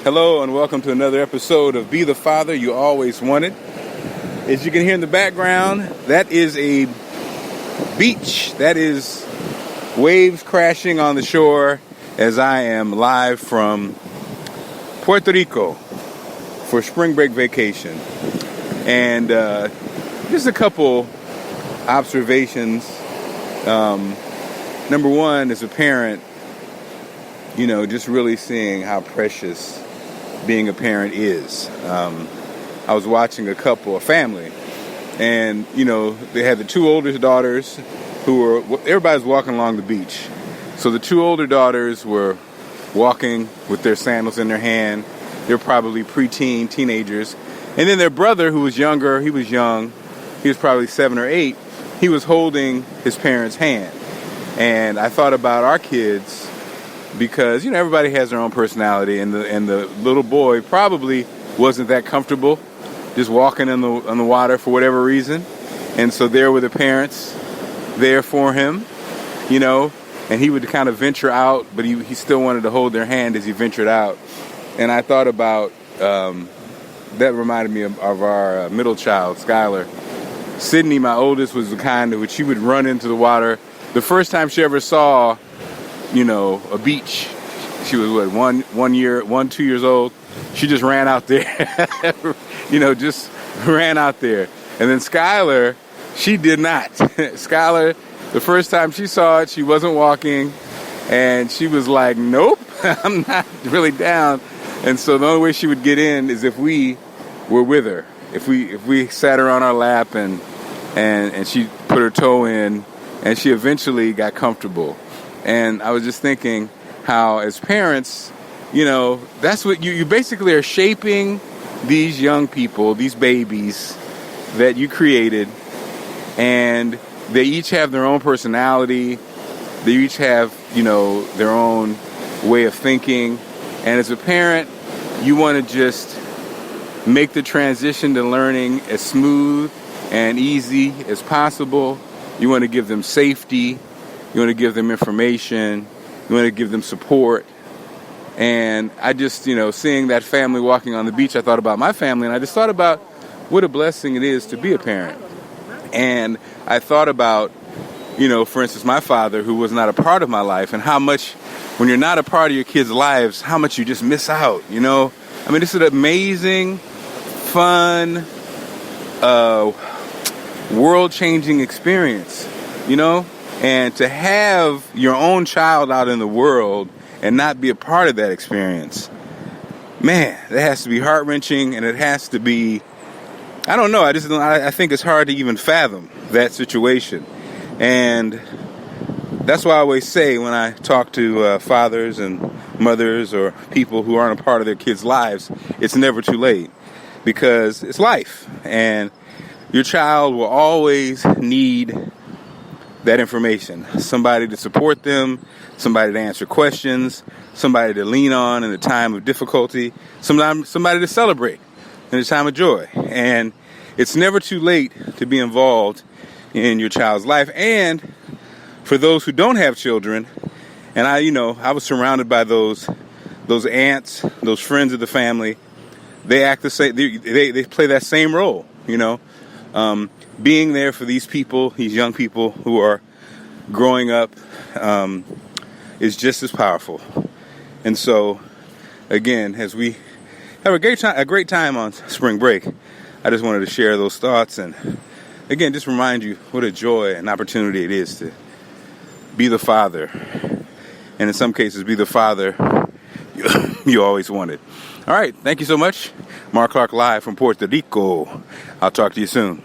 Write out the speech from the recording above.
Hello and welcome to another episode of Be the Father You Always Wanted. As you can hear in the background, that is a beach. That is waves crashing on the shore as I am live from Puerto Rico for spring break vacation. And just a couple observations. Number one, as a parent, just really seeing how precious being a parent is. I was watching a family, and, they had the two older daughters everybody's walking along the beach. So the two older daughters were walking with their sandals in their hand. They're probably preteen, teenagers. And then their brother, who was younger, he was young. He was probably 7 or 8. He was holding his parents' hand. And I thought about our kids, because everybody has their own personality, and the little boy probably wasn't that comfortable just walking on the water for whatever reason, and so there were the parents there for him, and he would kind of venture out, but he still wanted to hold their hand as he ventured out. And I thought about that reminded me of our middle child, Skylar. Sydney, my oldest, was the kind of which she would run into the water. The first time she ever saw a beach, she was 2 years old. She just ran out there, just ran out there. And then Skylar, she did not. Skylar, the first time she saw it, she wasn't walking, and she was like, nope, I'm not really down. And so the only way she would get in is if we were with her. If we sat her on our lap and she put her toe in, and she eventually got comfortable. And I was just thinking how, as parents, that's what you basically are shaping these young people, these babies that you created, and they each have their own personality. They each have, their own way of thinking. And as a parent, you want to just make the transition to learning as smooth and easy as possible. You want to give them safety. You want to give them information. You want to give them support. And I just, seeing that family walking on the beach, I thought about my family, and I just thought about what a blessing it is to be a parent. And I thought about, for instance, my father, who was not a part of my life, and how much, when you're not a part of your kids' lives, how much you just miss out, this is an amazing, fun, world-changing experience, And to have your own child out in the world and not be a part of that experience, man, that has to be heart-wrenching, and it has to be, I don't know, I think it's hard to even fathom that situation. And that's why I always say, when I talk to fathers and mothers or people who aren't a part of their kids' lives, it's never too late, because it's life, and your child will always need that information. Somebody to support them, somebody to answer questions, somebody to lean on in a time of difficulty, somebody to celebrate in a time of joy. And it's never too late to be involved in your child's life. And for those who don't have children, and I was surrounded by those aunts, those friends of the family. They act the same. They play that same role, being there for these people, these young people who are growing up, is just as powerful. And so, again, as we have a great time on spring break, I just wanted to share those thoughts, and again, just remind you what a joy and opportunity it is to be the father, and in some cases, be the father you always wanted. All right, thank you so much. Mark Clark live from Puerto Rico. I'll talk to you soon.